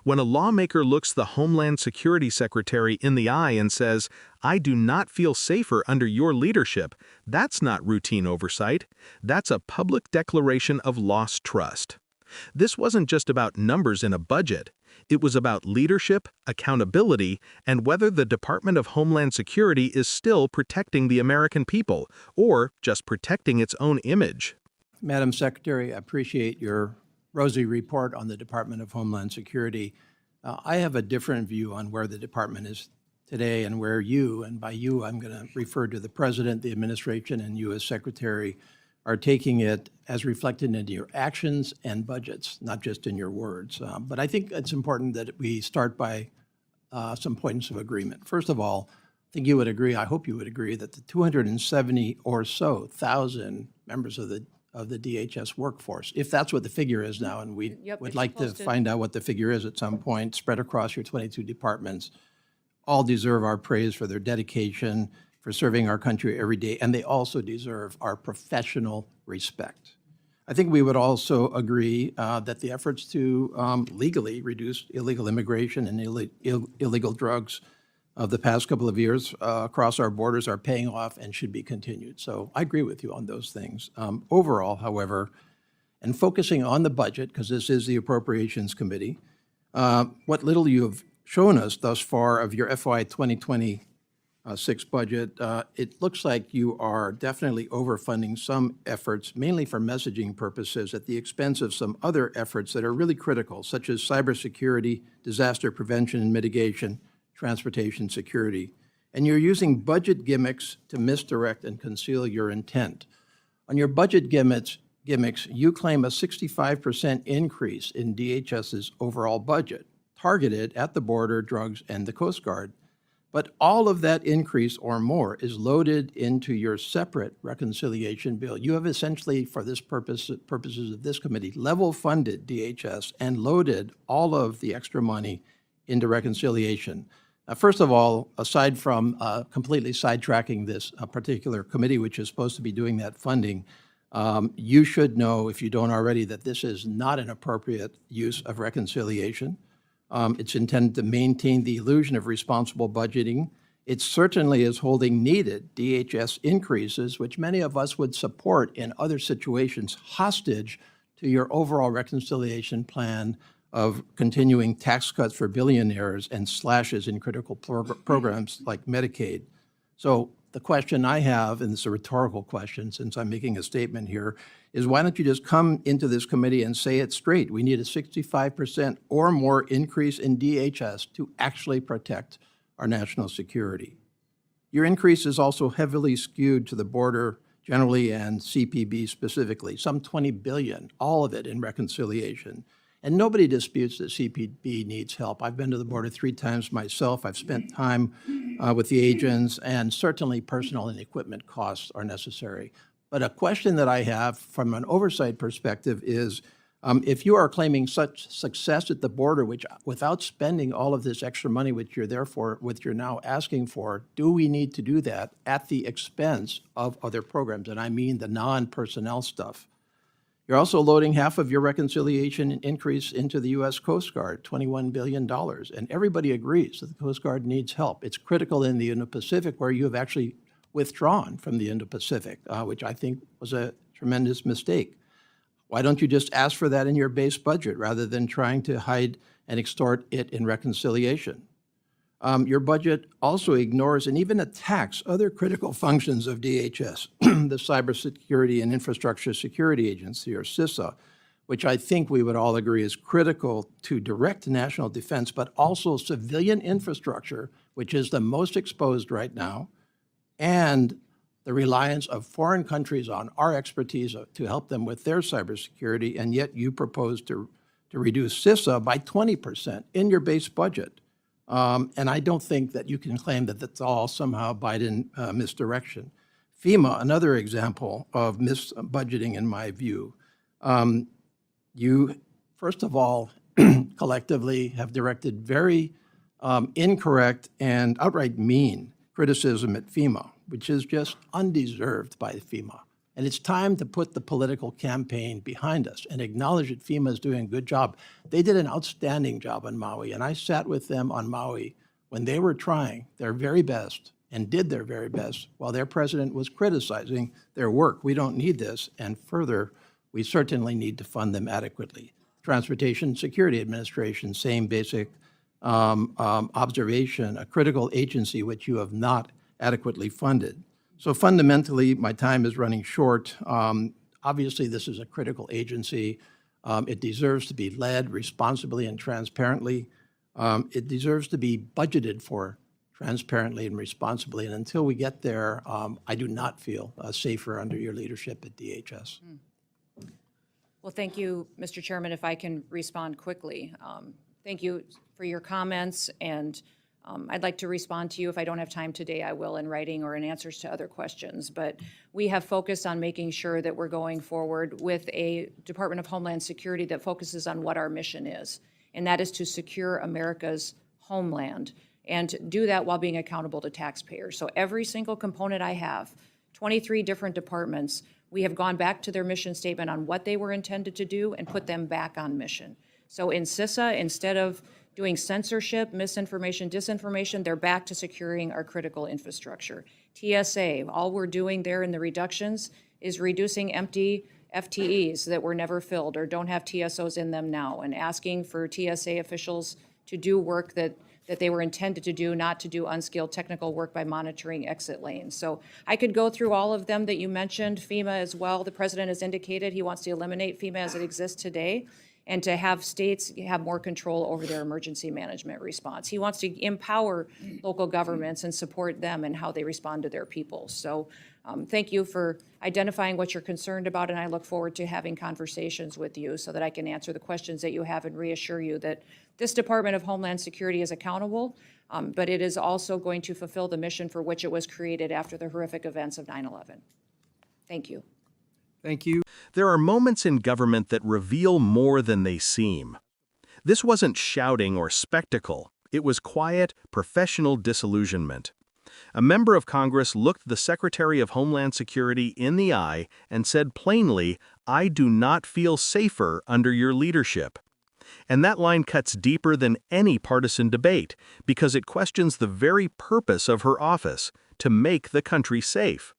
When a lawmaker looks the Homeland Security Secretary in the eye and says, "I do not feel safer under your leadership," that's not routine oversight. That's a public declaration of lost trust. This wasn't just about numbers in a budget. It was about leadership, accountability, and whether the Department of Homeland Security is still protecting the American people, or just protecting its own image. Madam Secretary, I appreciate your rosy report on the Department of Homeland Security. I have a different view on where the department is today and where you, and by you I'm going to refer to the President, the administration, and you as Secretary, are taking it as reflected in your actions and budgets, not just in your words. But I think it's important that we start by some points of agreement. First of all, I think you would agree, I hope you would agree, that the 270 or so thousand members of the DHS workforce, if that's what the figure is now, and we would like to find out what the figure is at some point, spread across your 22 departments, all deserve our praise for their dedication, for serving our country every day, and they also deserve our professional respect. I think we would also agree that the efforts to legally reduce illegal immigration and illegal drugs of the past couple of years across our borders are paying off and should be continued. So I agree with you on those things. Overall, however, and focusing on the budget, because this is the Appropriations Committee, what little you have shown us thus far of your FY 2026 budget, it looks like you are definitely overfunding some efforts, mainly for messaging purposes, at the expense of some other efforts that are really critical, such as cybersecurity, disaster prevention and mitigation, transportation security. And you're using budget gimmicks to misdirect and conceal your intent. On your budget gimmicks, you claim a 65% increase in DHS's overall budget, targeted at the border, drugs, and the Coast Guard. But all of that increase or more is loaded into your separate reconciliation bill. You have essentially, for this purposes of this committee, level funded DHS and loaded all of the extra money into reconciliation. First of all, aside from completely sidetracking this particular committee, which is supposed to be doing that funding, you should know, if you don't already, that this is not an appropriate use of reconciliation. It's intended to maintain the illusion of responsible budgeting. It certainly is holding needed DHS increases, which many of us would support in other situations, hostage to your overall reconciliation plan of continuing tax cuts for billionaires and slashes in critical programs like Medicaid. So the question I have, and it's a rhetorical question since I'm making a statement here, is why don't you just come into this committee and say it straight? We need a 65% or more increase in DHS to actually protect our national security. Your increase is also heavily skewed to the border generally and CPB specifically, some $20 billion, all of it in reconciliation. And nobody disputes that CPB needs help. I've been to the border 3 times myself. I've spent time with the agents, and certainly personnel and equipment costs are necessary. But a question that I have from an oversight perspective is, if you are claiming such success at the border, which without spending all of this extra money which you're now asking for, do we need to do that at the expense of other programs? And I mean the non-personnel stuff. You're also loading half of your reconciliation increase into the U.S. Coast Guard, $21 billion. And everybody agrees that the Coast Guard needs help. It's critical in the Indo-Pacific, where you have actually withdrawn from the Indo-Pacific, which I think was a tremendous mistake. Why don't you just ask for that in your base budget rather than trying to hide and extort it in reconciliation? Your budget also ignores and even attacks other critical functions of DHS, the Cybersecurity and Infrastructure Security Agency, or CISA, which I think we would all agree is critical to direct national defense, but also civilian infrastructure, which is the most exposed right now, and the reliance of foreign countries on our expertise to help them with their cybersecurity, and yet you propose to reduce CISA by 20% in your base budget. And I don't think that you can claim that that's all somehow Biden misdirection. FEMA, another example of misbudgeting in my view. You, first of all, collectively have directed very incorrect and outright mean criticism at FEMA, which is just undeserved by FEMA. And it's time to put the political campaign behind us and acknowledge that FEMA is doing a good job. They did an outstanding job on Maui, and I sat with them on Maui when they were trying their very best and did their very best while their president was criticizing their work. We don't need this. And further, we certainly need to fund them adequately. Transportation Security Administration, same basic observation, a critical agency which you have not adequately funded. So fundamentally, my time is running short. Obviously, this is a critical agency. It deserves to be led responsibly and transparently. It deserves to be budgeted for transparently and responsibly. And until we get there, I do not feel safer under your leadership at DHS. Well, thank you, Mr. Chairman. If I can respond quickly. Thank you for your comments, and I'd like to respond to you. If I don't have time today, I will in writing or in answers to other questions. But we have focused on making sure that we're going forward with a Department of Homeland Security that focuses on what our mission is, and that is to secure America's homeland and do that while being accountable to taxpayers. So every single component I have, 23 different departments, we have gone back to their mission statement on what they were intended to do and put them back on mission. So in CISA, instead of doing censorship, misinformation, disinformation, they're back to securing our critical infrastructure. TSA, all we're doing there in the reductions is reducing empty FTEs that were never filled or don't have TSOs in them now, and asking for TSA officials to do work that they were intended to do, not to do unskilled technical work by monitoring exit lanes. So I could go through all of them that you mentioned. FEMA as well. The president has indicated he wants to eliminate FEMA as it exists today, and to have states have more control over their emergency management response. He wants to empower local governments and support them in how they respond to their people. So thank you for identifying what you're concerned about, and I look forward to having conversations with you so that I can answer the questions that you have and reassure you that this Department of Homeland Security is accountable, but it is also going to fulfill the mission for which it was created after the horrific events of 9/11. Thank you. Thank you. There are moments in government that reveal more than they seem. This wasn't shouting or spectacle. It was quiet, professional disillusionment. A member of Congress looked the Secretary of Homeland Security in the eye and said plainly, "I do not feel safer under your leadership." And that line cuts deeper than any partisan debate because it questions the very purpose of her office, to make the country safe.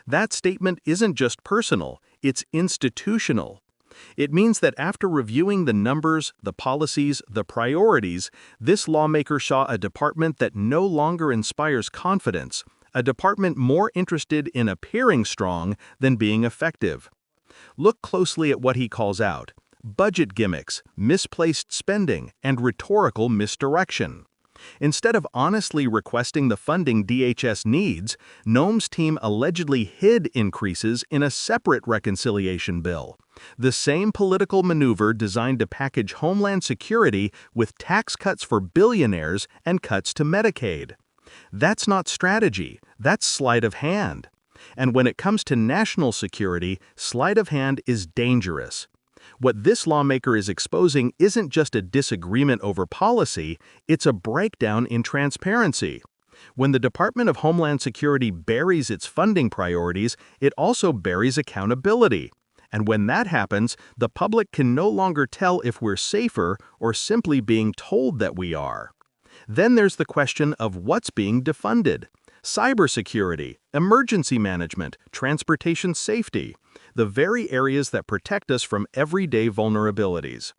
That statement isn't just personal, it's institutional. It means that after reviewing the numbers, the policies, the priorities, this lawmaker saw a department that no longer inspires confidence, a department more interested in appearing strong than being effective. Look closely at what he calls out: budget gimmicks, misplaced spending, and rhetorical misdirection. Instead of honestly requesting the funding DHS needs, Noem's team allegedly hid increases in a separate reconciliation bill. The same political maneuver designed to package Homeland Security with tax cuts for billionaires and cuts to Medicaid. That's not strategy, that's sleight of hand. And when it comes to national security, sleight of hand is dangerous. What this lawmaker is exposing isn't just a disagreement over policy, it's a breakdown in transparency. When the Department of Homeland Security buries its funding priorities, it also buries accountability. And when that happens, the public can no longer tell if we're safer or simply being told that we are. Then there's the question of what's being defunded. Cybersecurity, emergency management, transportation safety, the very areas that protect us from everyday vulnerabilities.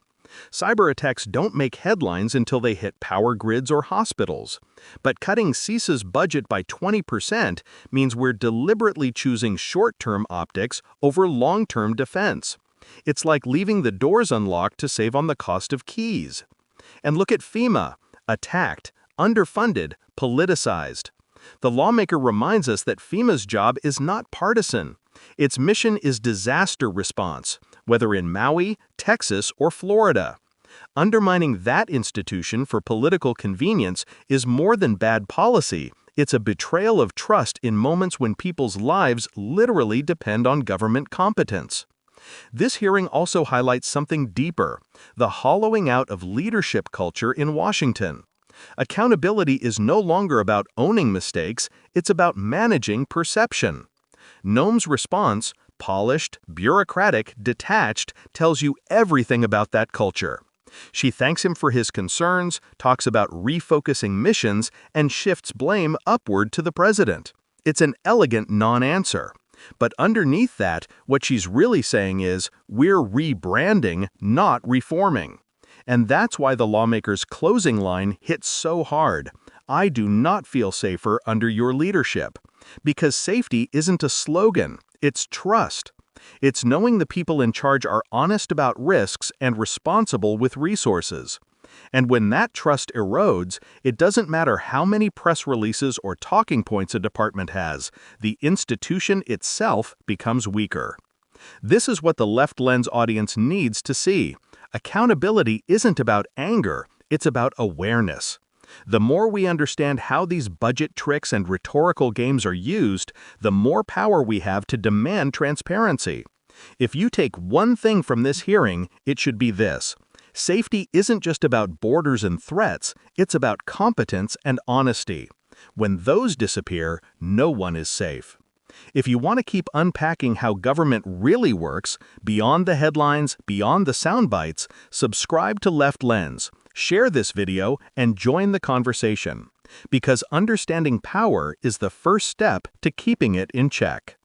Cyber attacks don't make headlines until they hit power grids or hospitals. But cutting CISA's budget by 20% means we're deliberately choosing short-term optics over long-term defense. It's like leaving the doors unlocked to save on the cost of keys. And look at FEMA: attacked, underfunded, politicized. The lawmaker reminds us that FEMA's job is not partisan. Its mission is disaster response, whether in Maui, Texas, or Florida. Undermining that institution for political convenience is more than bad policy. It's a betrayal of trust in moments when people's lives literally depend on government competence. This hearing also highlights something deeper: the hollowing out of leadership culture in Washington. Accountability is no longer about owning mistakes, it's about managing perception. Noem's response, polished, bureaucratic, detached, tells you everything about that culture. She thanks him for his concerns, talks about refocusing missions, and shifts blame upward to the president. It's an elegant non-answer. But underneath that, what she's really saying is, we're rebranding, not reforming. And that's why the lawmaker's closing line hits so hard. I do not feel safer under your leadership. Because safety isn't a slogan, it's trust. It's knowing the people in charge are honest about risks and responsible with resources. And when that trust erodes, it doesn't matter how many press releases or talking points a department has, the institution itself becomes weaker. This is what the Left Lens audience needs to see. Accountability isn't about anger, it's about awareness. The more we understand how these budget tricks and rhetorical games are used, the more power we have to demand transparency. If you take one thing from this hearing, it should be this. Safety isn't just about borders and threats, it's about competence and honesty. When those disappear, no one is safe. If you want to keep unpacking how government really works, beyond the headlines, beyond the sound bites, subscribe to Left Lens, share this video, and join the conversation. Because understanding power is the first step to keeping it in check.